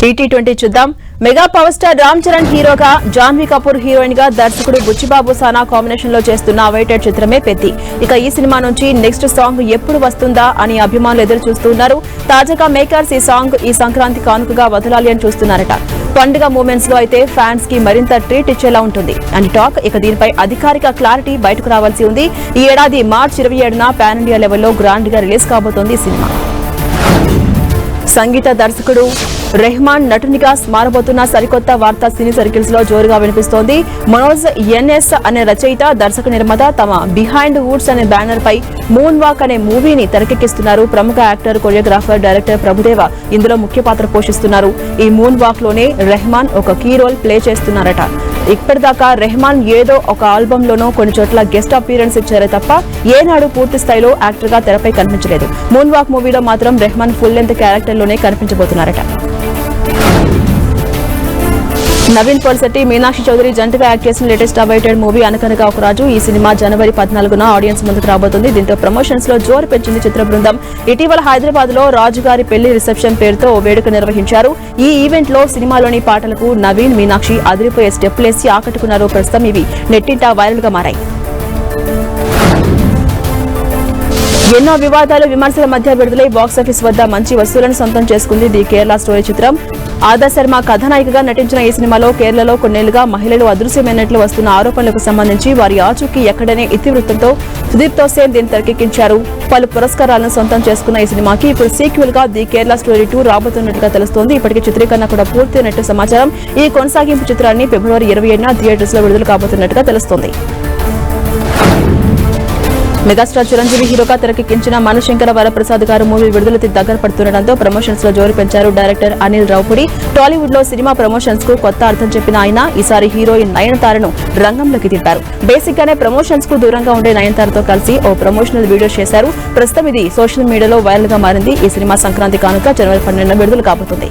T20 చూద్దాం. Mega power star Ram Charan హీరోగా, Janhvi Kapoor heroine గా దర్శకుడు బుచ్చిబాబు సానా కాంబినేషన్ లో చేస్తున్న అవైటెడ్ చిత్రమే పెద్ది. ఇక ఈ సినిమా నుంచి నెక్స్ట్ సాంగ్ ఎప్పుడు వస్తుందా అని అభిమానులు ఎదురు చూస్తున్నారు. తాజాగా మేకర్స్ ఈ సాంగ్ ఈ సంక్రాంతి కానుకగా వదలాలి అని చూస్తున్నారట. పండుగ మూమెంట్స్ లో అయితే ఫ్యాన్స్ కి మరింత ట్రీట్ ఇచ్చేలా ఉంటుంది అని టాక్. ఇక దీనిపై అధికారిక క్లారిటీ బయటకు రావాల్సి ఉంది. ఈ ఏడాది మార్చి 27న పాన్ ఇండియా లెవెల్లో గ్రాండ్ గా రిలీజ్ కాబోతోంది ఈ సినిమా. సంగీత దర్శకుడు రెహమాన్ నటునిగా మారబోతున్న సరికొత్త వార్త సినీ సర్కిల్స్ లో జోరుగా వినిపిస్తోంది. మనోజ్ ఎన్ఎస్ అనే రచయిత, దర్శక నిర్మాత తమ బిహైండ్ వుడ్స్ అనే బ్యానర్ పై మూన్ వాక్ అనే మూవీని తెరకెక్కిస్తున్నారు. ప్రముఖ యాక్టర్, కొరియోగ్రాఫర్, డైరెక్టర్ ప్రభుదేవ ఇందులో ముఖ్య పాత్ర పోషిస్తున్నారు. ఈ మూన్ వాక్ లోనే రెహమాన్ ఒక కీ రోల్ ప్లే చేస్తున్నారట. ఇప్పటిదాకా రెహమాన్ ఏదో ఒక ఆల్బమ్ లోనో కొన్ని చోట్ల గెస్ట్ అపీరెన్స్ ఇచ్చారే తప్ప ఏనాడు పూర్తి స్థాయిలో యాక్టర్ గా తెరపై కనిపించలేదు. మూన్ వాక్ మూవీలో మాత్రం రెహమాన్ ఫుల్ లెంత్ క్యారెక్టర్ లోనే కనిపించబోతున్నారట. నవీన్ పోల్శెట్టి, మీనాక్షి చౌదరి జంటగా యాక్ట్ చేసిన లేటెస్ట్ అవైటెడ్ మూవీ అనకనగా ఒక రాజు. ఈ సినిమా జనవరి 14న ఆడియన్స్ ముందుకు రాబోతుంది. దీంతో ప్రమోషన్స్ లో జోరు పెంచింది చిత్ర బృందం. ఇటీవల హైదరాబాద్ లో రాజుగారి పెళ్లి రిసెప్షన్ పేరుతో వేడుక నిర్వహించారు. ఈ ఈవెంట్ లో సినిమాలోని పాటలకు నవీన్, మీనాక్షి అదిరిపోయే స్టెప్లేసి ఆకట్టుకున్నారు. ప్రస్తుతం ఇవి నెట్టింట వైరల్ గా మారాయి. ఎన్నో వివాదాలు, విమర్శల మధ్య విడుదలై బాక్సాఫీస్ వద్ద మంచి వసూలను సొంతం చేసుకుంది ది కేరళ స్టోరీ చిత్రం. ఆదా శర్మ కథానాయికగా నటించిన ఈ సినిమాలో కేరళలో కొన్నేళ్లుగా మహిళలు అదృశ్యమైనట్లు వస్తున్న ఆరోపణలకు సంబంధించి వారి ఆచూకీ ఎక్కడనే ఇతివృత్తంతో సుదీప్ తోసేన్ దీన్ని తెరకెక్కించారు. పలు పురస్కారాలను సొంతం చేసుకున్న ఈ సినిమాకి ఇప్పుడు సీక్వెల్ గా ది కేరళ స్టోరీ 2 రాబోతున్నట్టుగా తెలుస్తోంది. ఇప్పటికే చిత్రీకరణ కూడా పూర్తయినట్టు సమాచారం. ఈ కొనసాగింపు చిత్రాన్ని ఫిబ్రవరి 27న థియేటర్స్ లో విడుదల కాబోతున్నట్టుగా తెలుస్తోంది. మెగాస్టార్ చిరంజీవి హీరోగా తెరకెక్కించిన మనశంకర వరప్రసాద్ గారు మూవీ విడుదల దగ్గర పడుతుండటంతో ప్రమోషన్స్ లో జోరు పెంచారు డైరెక్టర్ అనిల్ రావుపుడి. టాలీవుడ్ లో సినిమా ప్రమోషన్స్ కు కొత్త అర్థం చెప్పిన ఆయన ఈసారి హీరోయిన్ నయనతారను రంగంలోకి దింపారు. బేసిక్ గానే ప్రమోషన్స్ కు దూరంగా ఉండే నయనతారతో కలిసి ఓ ప్రమోషనల్ వీడియో చేశారు. ప్రస్తుతం ఇది సోషల్ మీడియాలో వైరల్ గా మారింది. ఈ సినిమా సంక్రాంతి కానుక జనవరి 12న విడుదల కాబోతుంది.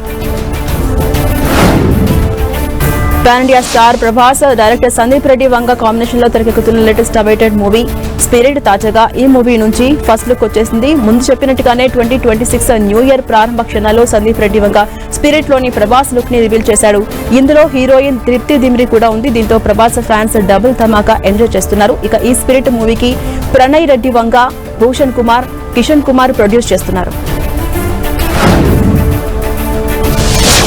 Pan India star Prabhas, director Sandeep Reddy Vanga combination లో తెరకెక్కుతున్న లేటెస్ట్ అవైటెడ్ మూవీ స్పిరిట్. తాజాగా ఈ మూవీ నుంచి ఫస్ట్ లుక్ వచ్చేసింది. ముందు చెప్పినట్టుగానే 2026 న్యూ ఇయర్ ప్రారంభ క్షణాల్లో సందీప్ రెడ్డి వంగ స్పిరిట్ లోని ప్రభాస్ లుక్ ని రివీల్ చేశాడు. ఇందులో హీరోయిన్ తృప్తి దిమ్రి కూడా ఉంది. దీంతో ప్రభాస్ ఫ్యాన్స్ డబుల్ ధమాకా ఎంజాయ్ చేస్తున్నారు. ఇక ఈ స్పిరిట్ మూవీకి ప్రణయ్ రెడ్డి వంగ, భూషణ్ కుమార్, కిషన్ కుమార్ ప్రొడ్యూస్ చేస్తున్నారు.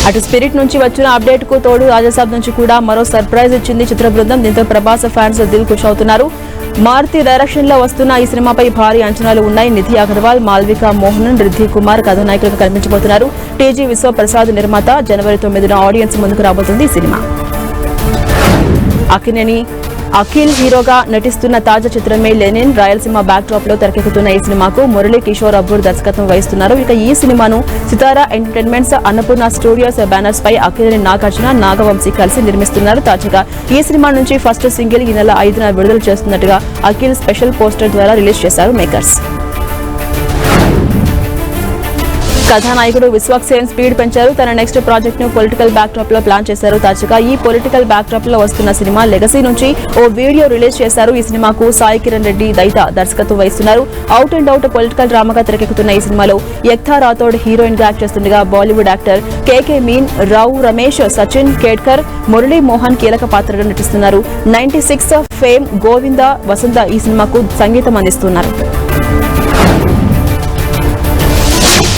అటు స్పిరిట్ నుంచి వచ్చిన అప్డేట్ కు తోడు రాజసాబ్ నుంచి కూడా మరో సర్ప్రైజ్ ఇచ్చింది చిత్ర బృందం. దీంతో ప్రభాస్ ఫ్యాన్స్ దిల్ ఖుష్ అవుతున్నారు. మారుతి డైరెక్షన్ లో వస్తున్న ఈ సినిమాపై భారీ అంచనాలు ఉన్నాయి. నిధి అగర్వాల్, మాల్వికా మోహనన్, రిద్ధి కుమార్ కథానాయకులుగా కనిపించబోతున్నారు. టీజీ విశ్వప్రసాద్ నిర్మాత. జనవరి 9న ఆడియన్స్ ముందుకు రాబోతుంది ఈ సినిమా. అక్కినేని అఖిల్ హీరోగా నటిస్తున్న తాజా చిత్రమే లెనిన్. రాయలసీమ బ్యాక్ డ్రాప్ లో తెరకెక్కుతున్న ఈ సినిమాకు మురళీ కిషోర్ అబ్బూర్ దర్శకత్వం వహిస్తున్నారు. ఇక ఈ సినిమాను సితారా ఎంటర్టైన్మెంట్స్, అన్నపూర్ణ స్టూడియోస్ బ్యానర్స్ పై అక్కినేని నాగార్జున, నాగవంశీ కలిసి నిర్మిస్తున్నారు. తాజాగా ఈ సినిమా నుంచి ఫస్ట్ సింగిల్ ఈ నెల 5న విడుదల చేస్తున్నట్టుగా అఖిల్ స్పెషల్ పోస్టర్ ద్వారా రిలీజ్ చేశారు మేకర్స్. కథానాయకుడు విశ్వక్సేన్ స్పీడ్ పెంచారు. తన నెక్స్ట్ ప్రాజెక్ట్ ను పొలిటికల్ బ్యాక్ డ్రాప్ లో ప్లాన్ చేశారు. తాజాగా ఈ పొలిటికల్ బ్యాక్ డ్రాప్ లో వస్తున్న సినిమా లెగసీ నుంచి ఓ వీడియో రిలీజ్ చేశారు. ఈ సినిమాకు సాయి కిరణ్ రెడ్డి దైత దర్శకత్వం వహిస్తున్నారు. అవుట్ అండ్ అవుట్ పొలిటికల్ డ్రామాగా తెరకెక్కుతున్న ఈ సినిమాలో యక్తా రాథోడ్ హీరోయిన్ గా యాక్ట్ చేస్తుండగా బాలీవుడ్ యాక్టర్ కేకే మీన్, రావు రమేష్, సచిన్ కేడ్కర్, మురళీ మోహన్ కీలక పాత్రలో నటిస్తున్నారు. 96 ఫేమ్ గోవింద వసంత ఈ సినిమాకు సంగీతం అందిస్తున్నారు.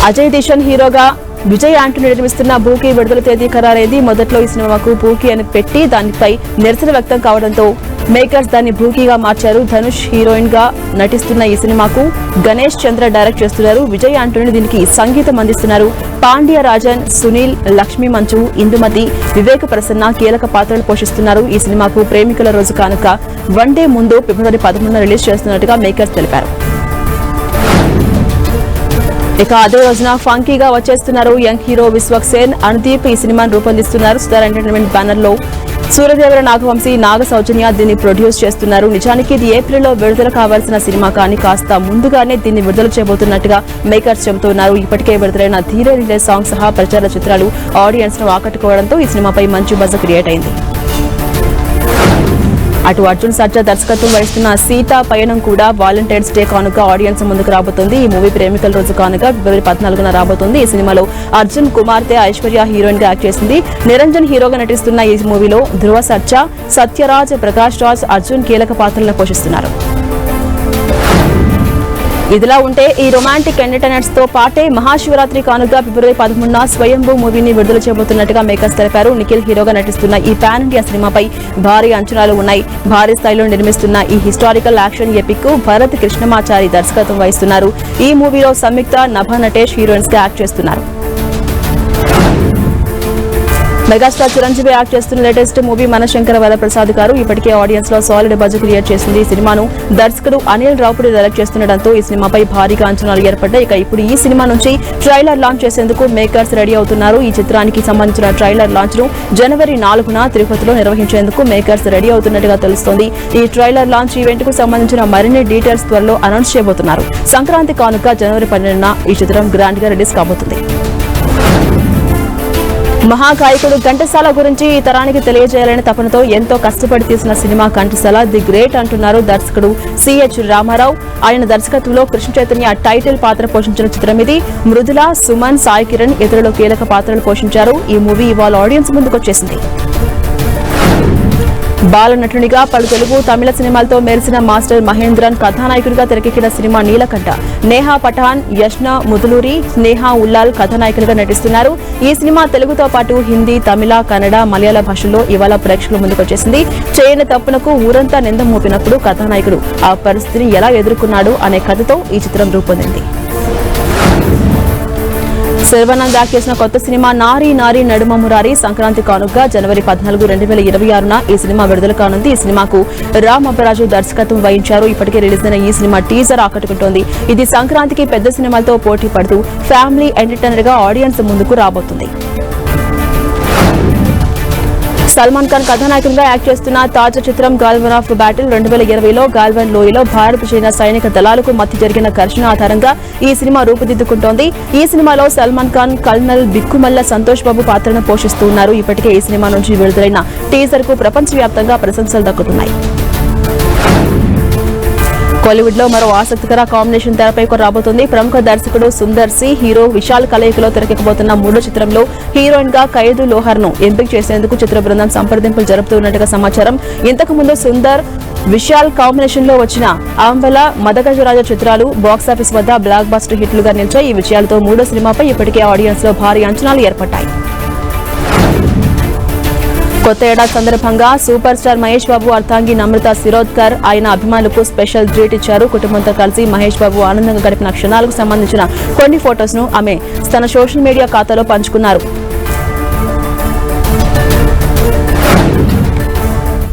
అజయ్ దిషన్ హీరోగా విజయ్ ఆంటోనీ నిర్మిస్తున్న బూకీ విడుదల తేదీ ఖరారైంది. మొదట్లో ఈ సినిమాకు బూకీ అని పెట్టి దానిపై నిరసన వ్యక్తం కావడంతో మేకర్స్ దాన్ని బూకీగా మార్చారు. ధనుష్ హీరోయిన్ గా నటిస్తున్న ఈ సినిమాకు గణేష్ చంద్ర డైరెక్ట్ చేస్తున్నారు. విజయ్ ఆంటోనీ దీనికి సంగీతం అందిస్తున్నారు. పాండ్య రాజన్, సునీల్, లక్ష్మీ మంచు, ఇందుమతి, వివేక ప్రసన్న కీలక పాత్రలు పోషిస్తున్నారు. ఈ సినిమాకు ప్రేమికుల రోజు కానుక వన్ డే ముందు ఫిబ్రవరి 11న రిలీజ్ చేస్తున్నట్టుగా మేకర్స్ తెలిపారు. ఇక అదే రోజున ఫంకీగా వచ్చేస్తున్నారు యంగ్ హీరో విశ్వక్సేన్. అనుదీప్ ఈ సినిమాను రూపొందిస్తున్నారు. సితారా ఎంటర్టైన్మెంట్ బ్యానర్ లో సూర్యదేవర, నాగవంశీ, నాగ సౌజన్య దీన్ని ప్రొడ్యూస్ చేస్తున్నారు. నిజానికి ఇది ఏప్రిల్లో విడుదల కావాల్సిన సినిమా కానీ కాస్త ముందుగానే దీన్ని విడుదల చేయబోతున్నట్టుగా మేకర్స్ చెబుతున్నారు. ఇప్పటికే విడుదలైన ధీరే రిలీజ్ సాంగ్ సహా ప్రచార చిత్రాలు ఆడియన్స్ ను ఆకట్టుకోవడంతో ఈ సినిమాపై మంచి బజ్ క్రియేట్ అయింది. అటు అర్జున్ సర్జా దర్శకత్వం వహిస్తున్న సీతా పయనం కూడా వాలంటైన్స్ డే కానుక ఆడియన్స్ ముందుకు రాబోతుంది. ఈ మూవీ ప్రేమికుల రోజు కానుక ఫిబ్రవరి 14న రాబోతుంది. ఈ సినిమాలో అర్జున్ కుమార్తె ఐశ్వర్య హీరోయిన్ గా యాక్ట్ చేసింది. నిరంజన్ హీరోగా నటిస్తున్న ఈ మూవీలో ధ్రువ సర్జా, సత్యరాజ్, ప్రకాష్ రాజ్, అర్జున్ కీలక పాత్రలను పోషిస్తున్నారు. ఇదిలా ఉంటే ఈ రొమాంటిక్ ఎంటర్టైనర్స్ తో పాటే మహాశివరాత్రి కానుక ఫిబ్రవరి 13న స్వయంభూ మూవీని విడుదల చేయబోతున్నట్టుగా మేకర్స్ తెలిపారు. నిఖిల్ హీరోగా నటిస్తున్న ఈ పాన్ ఇండియా సినిమాపై భారీ అంచనాలు ఉన్నాయి. భారీ స్థాయిలో నిర్మిస్తున్న ఈ హిస్టారికల్ యాక్షన్ ఎపిక్ కు భరత్ కృష్ణమాచారి దర్శకత్వం వహిస్తున్నారు. ఈ మూవీలో సంయుక్త, నభ నటేష్ హీరోయిన్స్ గా యాక్ట్ చేస్తున్నారు. మెగాస్టార్ చిరంజీవి యాక్ట్ చేస్తున్న లేటెస్ట్ మూవీ మనశంకర వరప్రసాద్ గారు ఇప్పటికే ఆడియన్స్ లో సాలిడ్ బజ్ క్రియేట్ చేసింది. ఈ సినిమాను దర్శకుడు అనిల్ రావుపూడి డైరెక్ట్ చేస్తుండటంతో ఈ సినిమాపై భారీగా అంచనాలు ఏర్పడ్డాయి. ఇక ఇప్పుడు ఈ సినిమా నుంచి ట్రైలర్ లాంచ్ చేసేందుకు మేకర్స్ రెడీ అవుతున్నారు. ఈ చిత్రానికి సంబంధించిన ట్రైలర్ లాంచ్ ను జనవరి 4న తిరుపతిలో నిర్వహించేందుకు మేకర్స్ రెడీ అవుతున్నట్టుగా తెలుస్తోంది. ఈ ట్రైలర్ లాంచ్ ఈవెంట్ కు సంబంధించిన మరిన్ని డీటెయిల్స్ త్వరలో అనౌన్స్ చేయబోతున్నారు. సంక్రాంతి కానుక జనవరి 12న ఈ చిత్రం గ్రాండ్ గా రిలీజ్ కాబోతుంది. మహాగాయకుడు ఘంటసాల గురించి ఈ తరానికి తెలియజేయాలనే తపనతో ఎంతో కష్టపడి తీసిన సినిమా ఘంటసాల ది గ్రేట్ అంటున్నారు దర్శకుడు సిహెచ్ రామారావు. ఆయన దర్శకత్వంలో కృష్ణ చైతన్య టైటిల్ పాత్ర పోషించిన చిత్రం ఇది. మృదుల, సుమన్, సాయి కిరణ్ ఇతరులు కీలక పాత్రలు పోషించారు. ఈ మూవీ ఇవాళ ఆడియన్స్ ముందుకొచ్చేసింది. బాల నటునిగా పలు తెలుగు, తమిళ సినిమాలతో మెరిసిన మాస్టర్ మహేంద్రన్ కథానాయకుడిగా తెరకెక్కిన సినిమా నీలకంఠ. నేహా పఠాన్, యష్నా ముదులూరి, స్నేహా ఉల్లాల్ కథానాయకులుగా నటిస్తున్నారు. ఈ సినిమా తెలుగుతో పాటు హిందీ, తమిళ, కన్నడ, మలయాళ భాషల్లో ఇవాళ ప్రేక్షకుల ముందుకొచ్చేసింది. చేయని తప్పునకు ఊరంతా నింద మోపినప్పుడు కథానాయకుడు ఆ పరిస్థితిని ఎలా ఎదుర్కొన్నాడు అనే కథతో ఈ చిత్రం రూపొందింది. శర్వానంద్ యాక్ట్ చేసిన కొత్త సినిమా నారీ నారీ నడుమ మురారి సంక్రాంతి కానుక జనవరి 14, 2026న ఈ సినిమా విడుదల కానుంది. ఈ సినిమాకు రామ్ అబ్బరాజు దర్శకత్వం వహించారు. ఇప్పటికే రిలీజ్ అయిన ఈ సినిమా టీజర్ ఆకట్టుకుంటోంది. ఇది సంక్రాంతికి పెద్ద సినిమాలతో పోటీ పడుతూ ఫ్యామిలీ ఎంటర్టైనర్ గా ఆడియన్స్ ముందుకు రాబోతుంది. సల్మాన్ ఖాన్ కథానాయకునిగా యాక్ట్ చేస్తున్న తాజా చిత్రం గాల్వన్ ఆఫ్ బ్యాటిల్. 2020లో గాల్వన్ లోయలో భారత్ చైనా సైనిక దళాలకు మధ్య జరిగిన ఘర్షణ ఆధారంగా ఈ సినిమా రూపుదిద్దుకుంటోంది. ఈ సినిమాలో సల్మాన్ ఖాన్ కల్నల్ బిక్కుమల్ల సంతోష్ బాబు పాత్రను పోషిస్తూ ఉన్నారు. ఇప్పటికే ఈ సినిమా నుంచి విడుదలైన టీజర్ కు ప్రపంచవ్యాప్తంగా ప్రశంసలు దక్కుతున్నాయి. కోలీవుడ్ లో మరో ఆసక్తికర కాంబినేషన్ తెరపై రాబోతుంది. ప్రముఖ దర్శకుడు సుందర్ సి, హీరో విశాల్ కలయికలో తెరకెక్కబోతున్న మూడో చిత్రంలో హీరోయిన్ గా ఖైదు లోహర్ ను ఎంపిక చేసేందుకు చిత్ర బృందం సంప్రదింపులు జరుపుతున్నట్టుగా సమాచారం. ఇంతకు ముందు సుందర్, విశాల్ కాంబినేషన్ లో వచ్చిన ఆంబల, మదగజరాజ చిత్రాలు బాక్సాఫీస్ వద్ద బ్లాక్ బస్టర్ హిట్లుగా నిలిచాయి. ఈ విజయాలతో మూడో సినిమాపై ఇప్పటికే ఆడియన్స్ లో భారీ అంచనాలు ఏర్పడ్డాయి. కొత్త ఏడాది సందర్భంగా సూపర్ స్టార్ మహేష్ బాబు అర్ధాంగి నమ్రత శిరోద్కర్ ఆయన అభిమానులకు స్పెషల్ ట్రీట్ ఇచ్చారు. కుటుంబంతో కలిసి మహేష్ బాబు ఆనందంగా గడిపిన క్షణాలకు సంబంధించిన కొన్ని ఫొటోస్ ను ఆమె తన సోషల్ మీడియా ఖాతాలో పంచుకున్నారు.